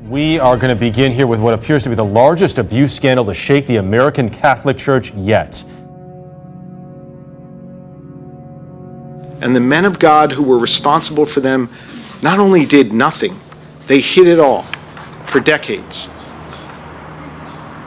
We are going to begin here with what appears to be the largest abuse scandal to shake the American Catholic Church yet. And the men of God who were responsible for them not only did nothing, they hid it all for decades.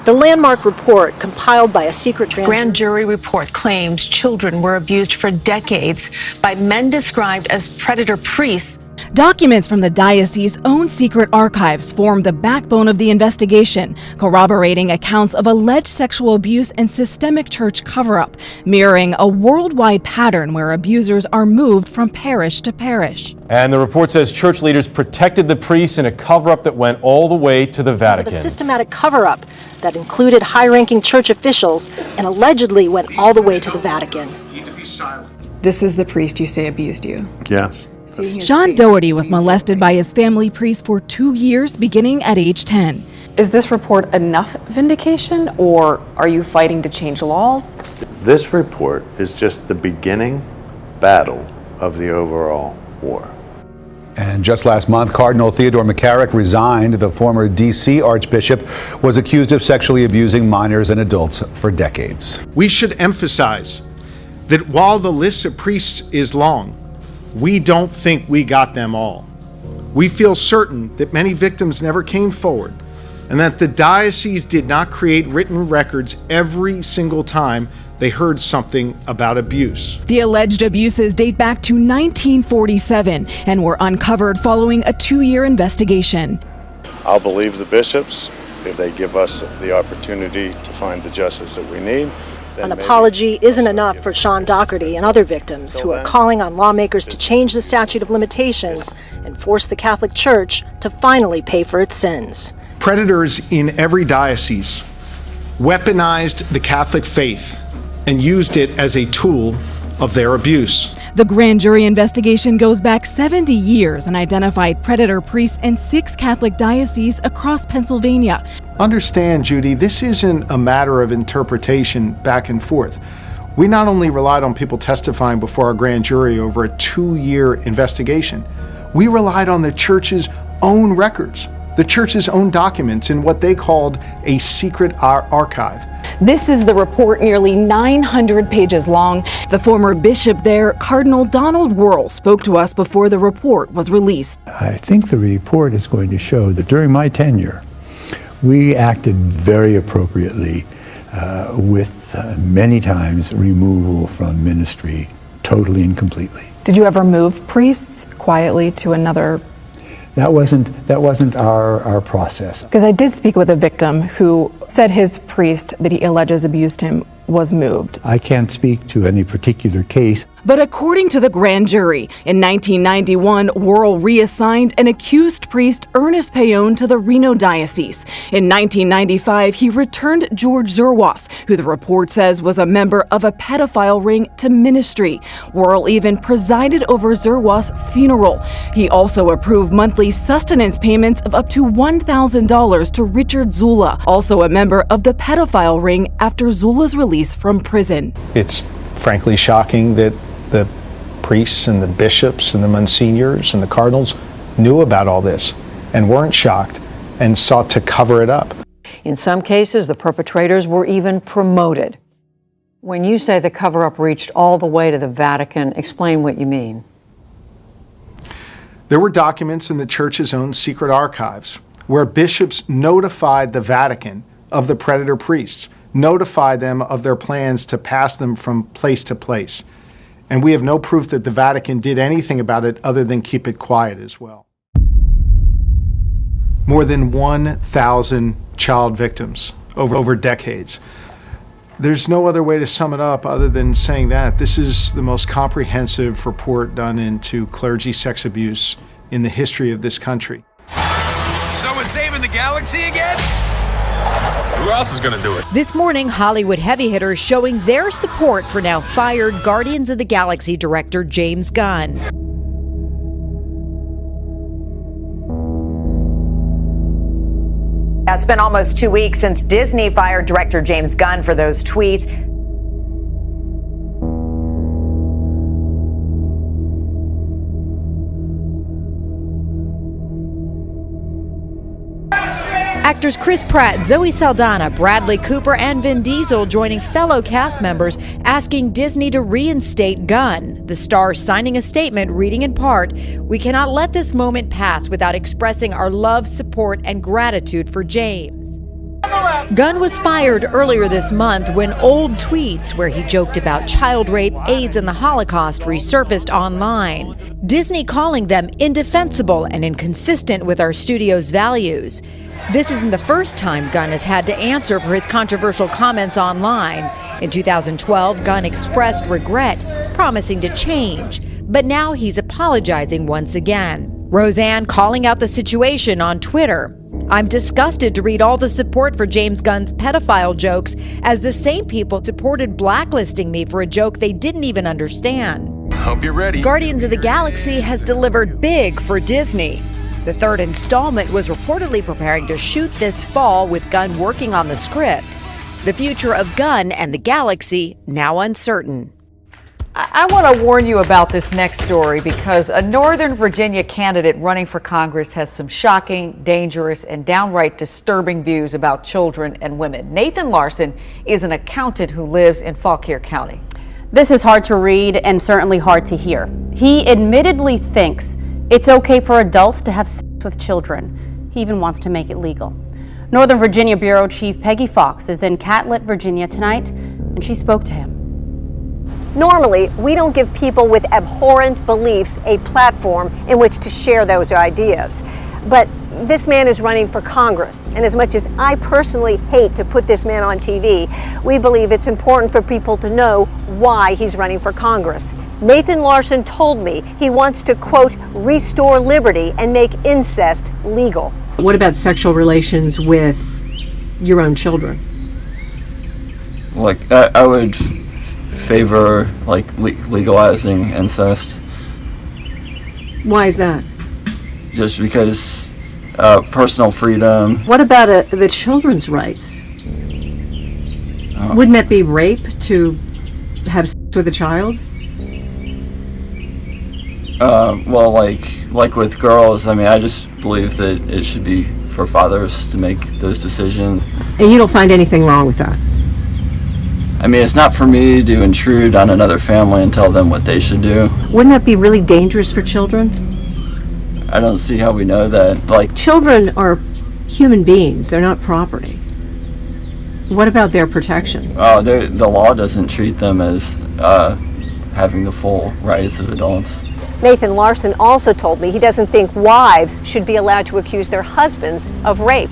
The landmark report, compiled by a secret grand jury report, claimed children were abused for decades by men described as predator priests. Documents from the diocese's own secret archives form the backbone of the investigation, corroborating accounts of alleged sexual abuse and systemic church cover-up, mirroring a worldwide pattern where abusers are moved from parish to parish. And the report says church leaders protected the priests in a cover-up that went all the way to the Vatican. A systematic cover-up that included high-ranking church officials and allegedly went all the way to the Vatican. This is the priest you say abused you? Yes. John Doherty was molested by his family priest for 2 years, beginning at age 10. Is this report enough vindication, or are you fighting to change laws? This report is just the beginning battle of the overall war. And just last month, Cardinal Theodore McCarrick resigned. The former D.C. Archbishop was accused of sexually abusing minors and adults for decades. We should emphasize that while the list of priests is long, we don't think we got them all. We feel certain that many victims never came forward and that the diocese did not create written records every single time they heard something about abuse. The alleged abuses date back to 1947 and were uncovered following a 2-year investigation. I'll believe the bishops if they give us the opportunity to find the justice that we need. An apology isn't enough for Sean Doherty and other victims who are calling on lawmakers to change the statute of limitations and force the Catholic Church to finally pay for its sins. Predators in every diocese weaponized the Catholic faith and used it as a tool of their abuse. The grand jury investigation goes back 70 years and identified predator priests in 6 Catholic dioceses across Pennsylvania. Understand, Judy, this isn't a matter of interpretation back and forth. We not only relied on people testifying before our grand jury over a 2-year investigation, we relied on the church's own records, the church's own documents in what they called a secret archive. This is the report, nearly 900 pages long. The former bishop there, Cardinal Donald Wuerl, spoke to us before the report was released. I think the report is going to show that during my tenure, we acted very appropriately with many times removal from ministry totally and completely. Did you ever move priests quietly to another? That wasn't our process. Because I did speak with a victim who said his priest that he alleges abused him was moved. I can't speak to any particular case. But according to the grand jury, in 1991, Wuerl reassigned an accused priest, Ernest Payon, to the Reno diocese. In 1995, he returned George Zerwas, who the report says was a member of a pedophile ring, to ministry. Wuerl even presided over Zerwas' funeral. He also approved monthly sustenance payments of up to $1,000 to Richard Zula, also a member of the pedophile ring after Zula's release from prison. It's frankly shocking that the priests and the bishops and the monsignors and the cardinals knew about all this and weren't shocked and sought to cover it up. In some cases, the perpetrators were even promoted. When you say the cover-up reached all the way to the Vatican, explain what you mean. There were documents in the church's own secret archives where bishops notified the Vatican of the predator priests, notified them of their plans to pass them from place to place. And we have no proof that the Vatican did anything about it other than keep it quiet as well. More than 1,000 child victims over decades. There's no other way to sum it up other than saying that this is the most comprehensive report done into clergy sex abuse in the history of this country. So we're saving the galaxy again? Who else is going to do it? This morning, Hollywood heavy hitters showing their support for now fired Guardians of the Galaxy director James Gunn. It's been almost 2 weeks since Disney fired director James Gunn for those tweets. Actors Chris Pratt, Zoe Saldana, Bradley Cooper, and Vin Diesel joining fellow cast members asking Disney to reinstate Gunn. The star signing a statement reading in part, "We cannot let this moment pass without expressing our love, support, and gratitude for James." Gunn was fired earlier this month when old tweets where he joked about child rape, AIDS, and the Holocaust resurfaced online. Disney calling them indefensible and inconsistent with our studio's values. This isn't the first time Gunn has had to answer for his controversial comments online. In 2012, Gunn expressed regret, promising to change, but now he's apologizing once again. Roseanne calling out the situation on Twitter. "I'm disgusted to read all the support for James Gunn's pedophile jokes as the same people supported blacklisting me for a joke they didn't even understand." Hope you're ready. Guardians of the Galaxy has delivered big for Disney. The third installment was reportedly preparing to shoot this fall with Gunn working on the script. The future of Gunn and the Galaxy now uncertain. I want to warn you about this next story because a Northern Virginia candidate running for Congress has some shocking, dangerous, and downright disturbing views about children and women. Nathan Larson is an accountant who lives in Fauquier County. This is hard to read and certainly hard to hear. He admittedly thinks it's okay for adults to have sex with children. He even wants to make it legal. Northern Virginia Bureau Chief Peggy Fox is in Catlett, Virginia tonight, and she spoke to him. Normally, we don't give people with abhorrent beliefs a platform in which to share those ideas. But this man is running for Congress, and as much as I personally hate to put this man on TV, we believe it's important for people to know why he's running for Congress. Nathan Larson told me he wants to, quote, restore liberty and make incest legal. What about sexual relations with your own children? Like, I would favor legalizing incest. Why is that? Just because personal freedom. What about the children's rights? Wouldn't that be rape to have sex with a child? Well, like with girls, I mean, I just believe that it should be for fathers to make those decisions. And you don't find anything wrong with that? I mean, it's not for me to intrude on another family and tell them what they should do. Wouldn't that be really dangerous for children? I don't see how we know that. Children are human beings. They're not property. What about their protection? Oh, the law doesn't treat them as having the full rights of adults. Nathan Larson also told me he doesn't think wives should be allowed to accuse their husbands of rape.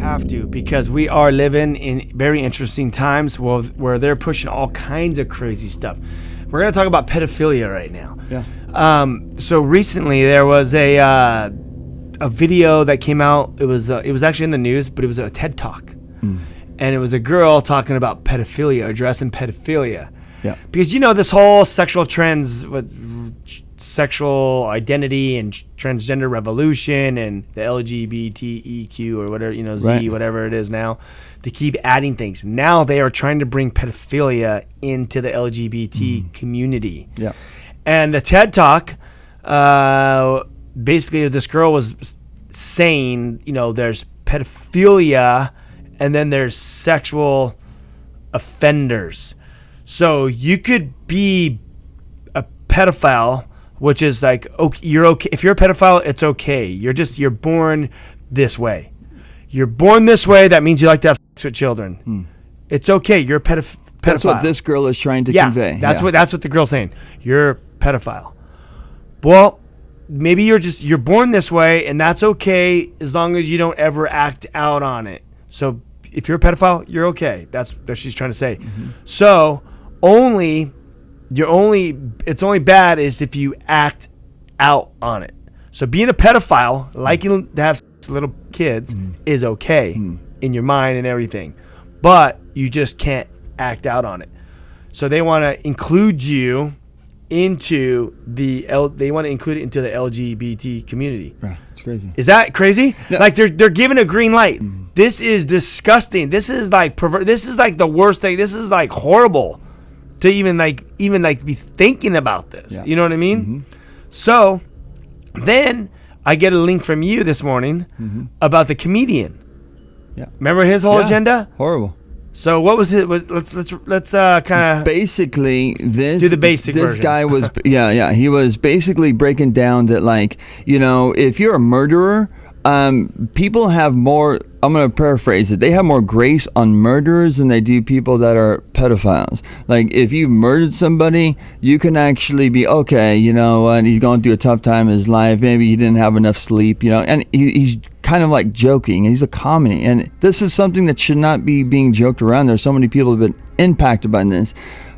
Have to, because we are living in very interesting times where they're pushing all kinds of crazy stuff. We're going to talk about pedophilia right now. Yeah. So recently there was a video that came out. It was actually in the news, but it was a TED Talk, and it was a girl talking about pedophilia, addressing pedophilia. Yeah. Because this whole sexual trends with sexual identity and transgender revolution and the LGBTEQ or whatever, Z, right, whatever it is now, they keep adding things. Now they are trying to bring pedophilia into the LGBT community. Yeah. And the TED Talk, basically this girl was saying, there's pedophilia and then there's sexual offenders. So you could be a pedophile, which is like, okay, you're okay. If you're a pedophile, it's okay. You're born this way. You're born this way. That means you like to have sex with children. It's okay. You're a pedophile. That's what this girl is trying to convey. That's what the girl's saying. You're a pedophile. Well, maybe you're born this way, and that's okay as long as you don't ever act out on it. So if you're a pedophile, you're okay. That's what she's trying to say. So it's only bad is if you act out on it. So being a pedophile, liking to have sex with little kids, is okay in your mind and everything, but you just can't act out on it. So they want to include you into the they want to include it into the LGBT community. Yeah, it's crazy. Is that crazy? No. Like they're giving a green light. This is disgusting. This is like this is like the worst thing. This is like horrible to even be thinking about this. Yeah. You know what I mean? So then I get a link from you this morning about the comedian. Yeah. Remember his whole agenda? Horrible. So what was it? Let's kind of basically this. do the basic This version. guy was he was basically breaking down that, like, if you're a murderer, people have more. I'm going to paraphrase it. They have more grace on murderers than they do people that are pedophiles. Like, if you've murdered somebody, you can actually be okay. And he's going through a tough time in his life. Maybe he didn't have enough sleep. And he's kind of like joking. He's a comedy, and this is something that should not be being joked around. There's so many people who have been impacted by this.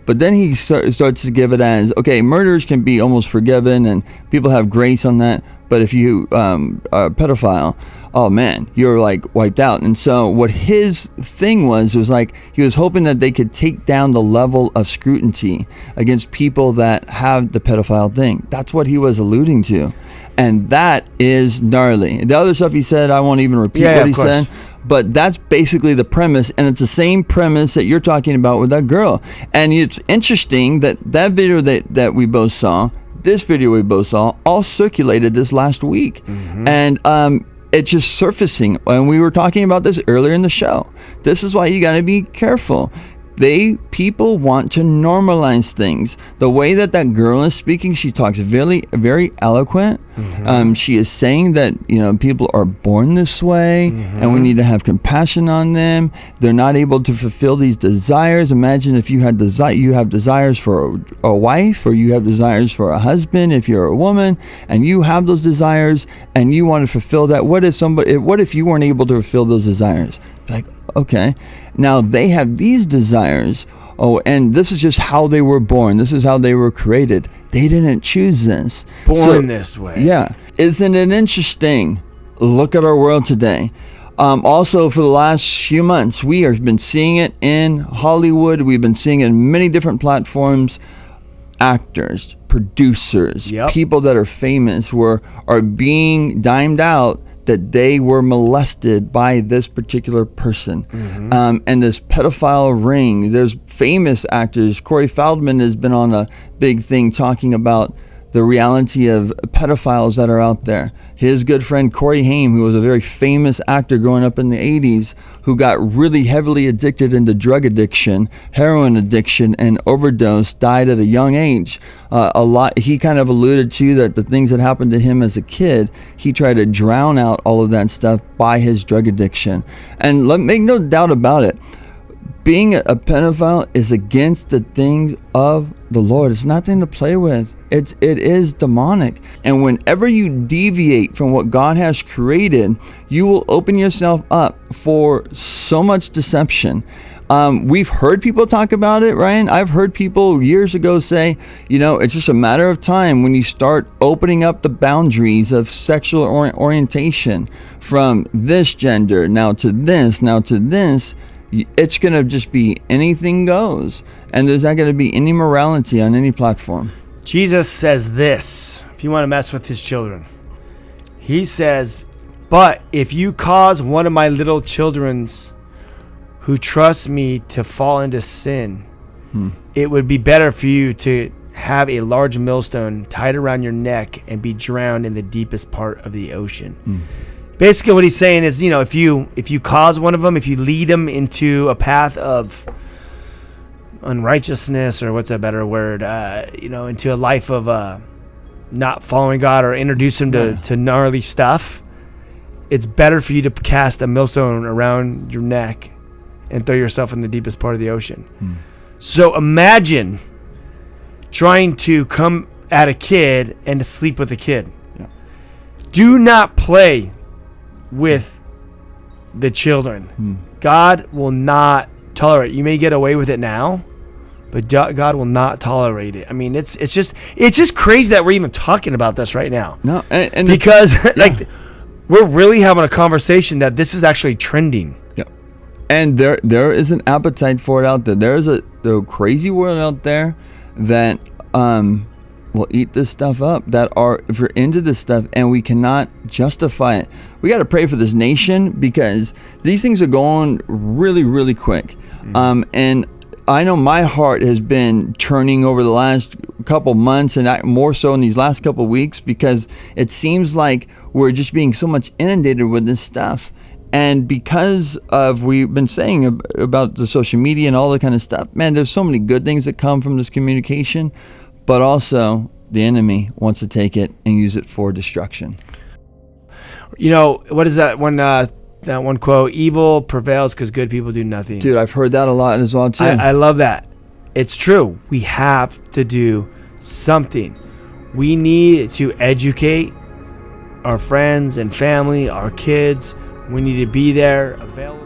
But then he starts to give it as, okay, murders can be almost forgiven and people have grace on that. But if you are a pedophile, oh man, you're like wiped out. And so what his thing was like, he was hoping that they could take down the level of scrutiny against people that have the pedophile thing. That's what he was alluding to. And that is gnarly. The other stuff he said, I won't even repeat what he said. But that's basically the premise, and it's the same premise that you're talking about with that girl. And it's interesting that video that we both saw, this video we both saw, all circulated this last week. And it's just surfacing. And we were talking about this earlier in the show. This is why you got to be careful. People want to normalize things. The way that girl is speaking, she talks very, very eloquent. She is saying that people are born this way, and we need to have compassion on them. They're not able to fulfill these desires. Imagine if you have desires for a wife, or you have desires for a husband. If you're a woman and you have those desires and you want to fulfill that, what if you weren't able to fulfill those desires? Like, okay, now they have these desires. Oh, and this is just how they were born. This is how they were created. They didn't choose this. Born this way. Yeah. Isn't it interesting? Look at our world today. Also, for the last few months, we have been seeing it in Hollywood. We've been seeing it in many different platforms. Actors, producers, people that are famous are being dimed out that they were molested by this particular person. And this pedophile ring. There's famous actors. Corey Feldman has been on a big thing talking about the reality of pedophiles that are out there. His good friend Corey Haim, who was a very famous actor growing up in the 80s, who got really heavily addicted into drug addiction, heroin addiction, and overdose, died at a young age. He kind of alluded to that the things that happened to him as a kid, he tried to drown out all of that stuff by his drug addiction. And make no doubt about it, being a pedophile is against the things of the Lord. It's nothing to play with. It is demonic. And whenever you deviate from what God has created, you will open yourself up for so much deception. We've heard people talk about it, Ryan. I've heard people years ago say, it's just a matter of time when you start opening up the boundaries of sexual orientation from this gender, now to this. It's going to just be anything goes. And there's not going to be any morality on any platform. Jesus says this, if you want to mess with his children. He says, but if you cause one of my little children's who trust me to fall into sin, it would be better for you to have a large millstone tied around your neck and be drowned in the deepest part of the ocean. Basically what he's saying is, if you cause one of them, if you lead them into a path of unrighteousness, or what's a better word, into a life of not following God, or introduce them to gnarly stuff, it's better for you to cast a millstone around your neck and throw yourself in the deepest part of the ocean. So imagine trying to come at a kid and to sleep with a kid. Do not play with the children. God will not tolerate. You may get away with it now, but God will not tolerate it. I mean, it's just crazy that we're even talking about this right now. No, and because we're really having a conversation that this is actually trending. Yeah, and there is an appetite for it out there. There's a crazy world out there that will eat this stuff up, that are, if you're into this stuff, and we cannot justify it. We got to pray for this nation because these things are going really, really quick. And I know my heart has been churning over the last couple months, and more so in these last couple weeks, because it seems like we're just being so much inundated with this stuff. And because of, we've been saying about the social media and all that kind of stuff, man, there's so many good things that come from this communication, but also the enemy wants to take it and use it for destruction. You know, what is that one quote? Evil prevails because good people do nothing. Dude, I've heard that a lot as well too. I love that. It's true. We have to do something. We need to educate our friends and family, our kids. We need to be there, available.